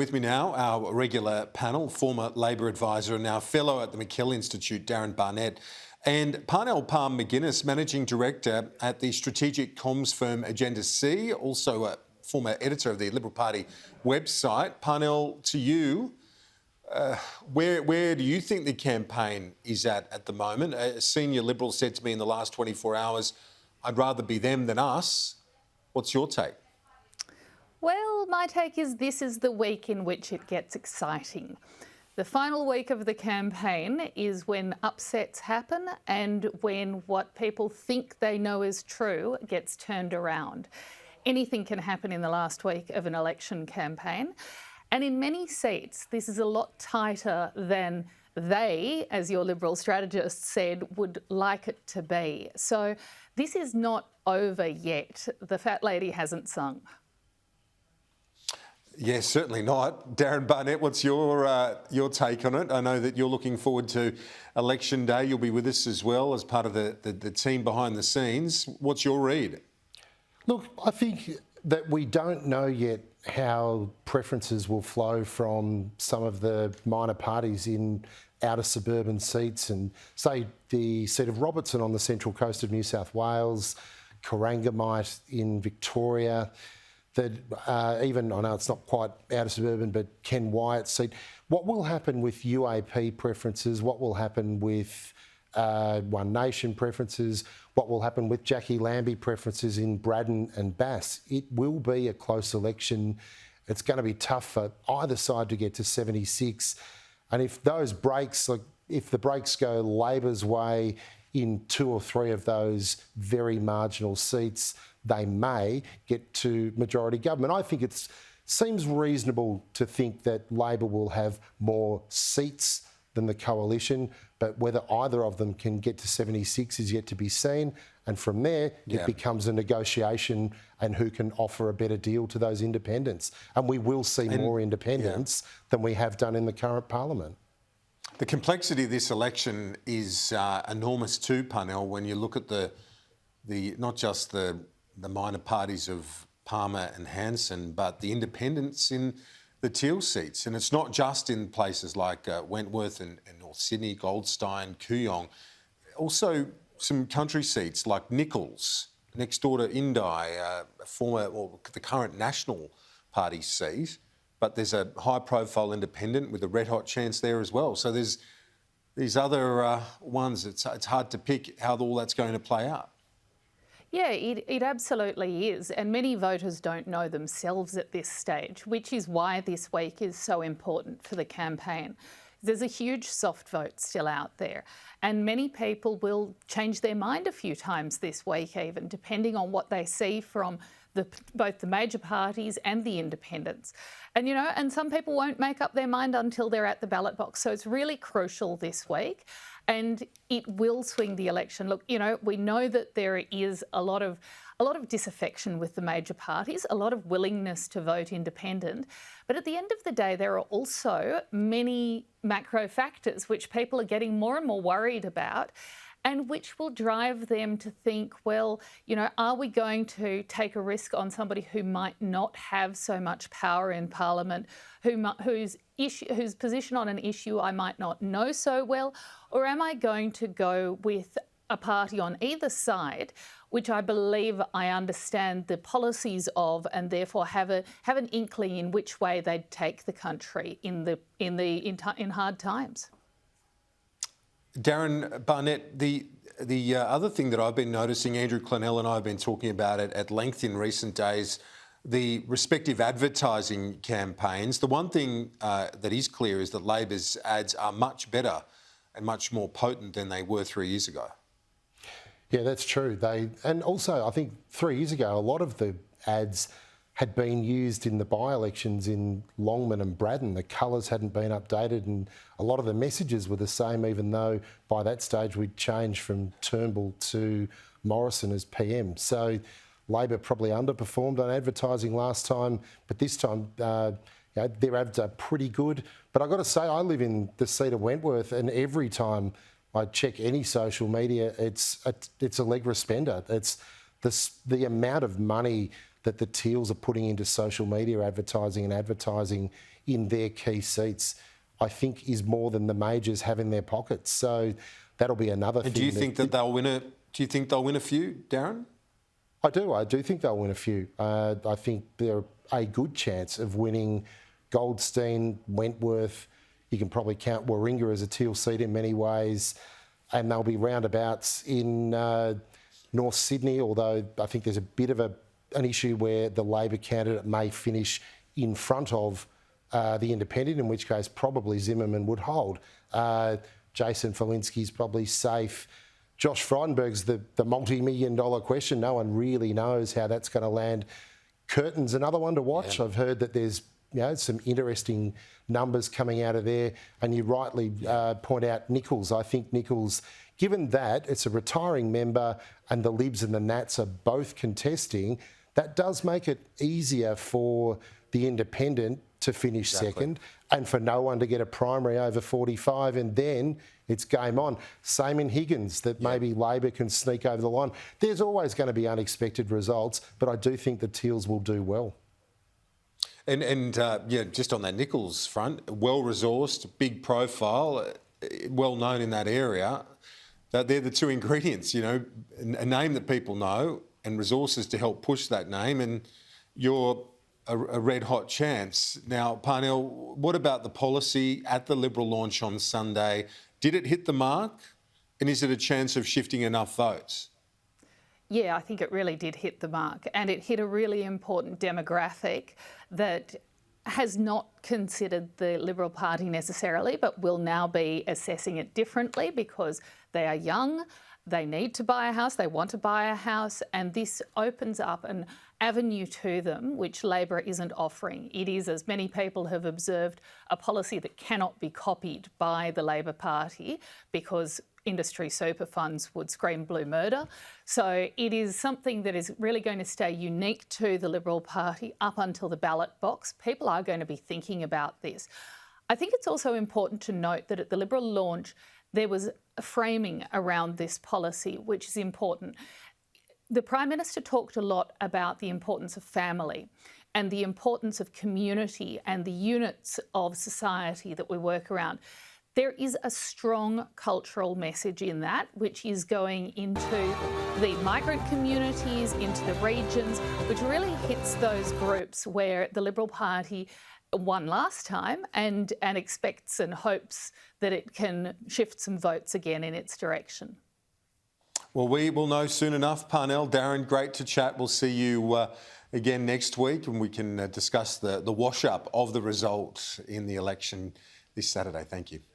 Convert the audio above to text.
With me now, our regular panel, former Labor advisor and now fellow at the McKell Institute, Darren Barnett, and Parnell McGuinness, managing director at the strategic comms firm Agenda C, also a former editor of the Liberal Party website. Parnell, to you, where do you think the campaign is at the moment? A senior Liberal said to me in the last 24 hours, I'd rather be them than us. What's your take? Well, my take is this is the week in which it gets exciting. The final week of the campaign is when upsets happen and when what people think they know is true gets turned around. Anything can happen in the last week of an election campaign. And in many seats, this is a lot tighter than they, as your Liberal strategist said, would like it to be. So this is not over yet. The fat lady hasn't sung. Yes, certainly not. Darren Barnett, what's your take on it? I know that you're looking forward to election day. You'll be with us as well as part of the team behind the scenes. What's your read? Look, I think that we don't know yet how preferences will flow from some of the minor parties in outer suburban seats, and say the seat of Robertson on the central coast of New South Wales, Corangamite in Victoria, that even, I know it's not quite outer suburban, but Ken Wyatt's seat. What will happen with UAP preferences? What will happen with One Nation preferences? What will happen with Jackie Lambie preferences in Braddon and Bass? It will be a close election. It's going to be tough for either side to get to 76. And if those breaks, like if the breaks go Labor's way in 2 or 3 of those very marginal seats, they may get to majority government. I think it seems reasonable to think that Labor will have more seats than the coalition, but whether either of them can get to 76 is yet to be seen. And from there, it becomes a negotiation and who can offer a better deal to those independents. And we will see more independents than we have done in the current parliament. The complexity of this election is enormous too, Parnell, when you look at the not just the minor parties of Palme and Hanson, but the independents in the Teal seats. And it's not just in places like Wentworth and North Sydney, Goldstein, Kooyong. Also some country seats like Nichols, next door to Indi, the current National Party seat. But there's a high-profile independent with a red-hot chance there as well. So there's these other ones. It's hard to pick how all that's going to play out. Yeah, it absolutely is. And many voters don't know themselves at this stage, which is why this week is so important for the campaign. There's a huge soft vote still out there, and many people will change their mind a few times this week even, depending on what they see from both the major parties and the independents. And, and some people won't make up their mind until they're at the ballot box. So it's really crucial this week, and it will swing the election. Look, we know that there is a lot of disaffection with the major parties, a lot of willingness to vote independent. But at the end of the day, there are also many macro factors which people are getting more and more worried about, and which will drive them to think, well, are we going to take a risk on somebody who might not have so much power in Parliament, whose position on an issue I might not know so well, or am I going to go with a party on either side, which I believe I understand the policies of, and therefore have an inkling in which way they'd take the country in hard times. Darren Barnett, the other thing that I've been noticing, Andrew Clennell and I have been talking about it at length in recent days, the respective advertising campaigns. The one thing that is clear is that Labor's ads are much better and much more potent than they were 3 years ago. Yeah, that's true. And also, I think 3 years ago, a lot of the ads had been used in the by-elections in Longman and Braddon. The colours hadn't been updated and a lot of the messages were the same, even though by that stage we'd changed from Turnbull to Morrison as PM. So Labor probably underperformed on advertising last time, but this time their ads are pretty good. But I've got to say, I live in the seat of Wentworth, and every time I check any social media, it's a Allegra spender. It's the amount of money that the Teals are putting into social media advertising and advertising in their key seats, I think is more than the majors have in their pockets. So that'll be another thing. Do you think that they'll win a? Do you think they'll win a few, Darren? I do. I do think they'll win a few. I think they're a good chance of winning Goldstein, Wentworth. You can probably count Warringah as a teal seat in many ways. And there'll be roundabouts in North Sydney, although I think there's a bit of an issue where the Labor candidate may finish in front of the independent, in which case probably Zimmerman would hold. Jason Falinski's probably safe. Josh Frydenberg's the multi-million dollar question. No one really knows how that's going to land. Curtin's another one to watch. Yeah. I've heard that there's some interesting numbers coming out of there. And you rightly point out Nichols. I think Nichols, given that it's a retiring member and the Libs and the Nats are both contesting, that does make it easier for the independent to finish second and for no one to get a primary over 45, and then it's game on. Same in Higgins, that maybe Labor can sneak over the line. There's always going to be unexpected results, but I do think the Teals will do well. And just on that Nichols front, well-resourced, big profile, well-known in that area. They're the two ingredients, a name that people know and resources to help push that name, and you're a red-hot chance. Now, Parnell, what about the policy at the Liberal launch on Sunday? Did it hit the mark? And is it a chance of shifting enough votes? Yeah, I think it really did hit the mark, and it hit a really important demographic that has not considered the Liberal Party necessarily, but will now be assessing it differently because they are young, they need to buy a house, they want to buy a house, and this opens up an avenue to them which Labor isn't offering. It is, as many people have observed, a policy that cannot be copied by the Labor Party because industry super funds would scream blue murder. So it is something that is really going to stay unique to the Liberal Party up until the ballot box. People are going to be thinking about this. I think it's also important to note that at the Liberal launch, there was a framing around this policy, which is important. The Prime Minister talked a lot about the importance of family and the importance of community and the units of society that we work around. There is a strong cultural message in that, which is going into the migrant communities, into the regions, which really hits those groups where the Liberal Party won last time and expects and hopes that it can shift some votes again in its direction. Well, we will know soon enough. Parnell, Darren, great to chat. We'll see you again next week and we can discuss the wash-up of the results in the election this Saturday. Thank you.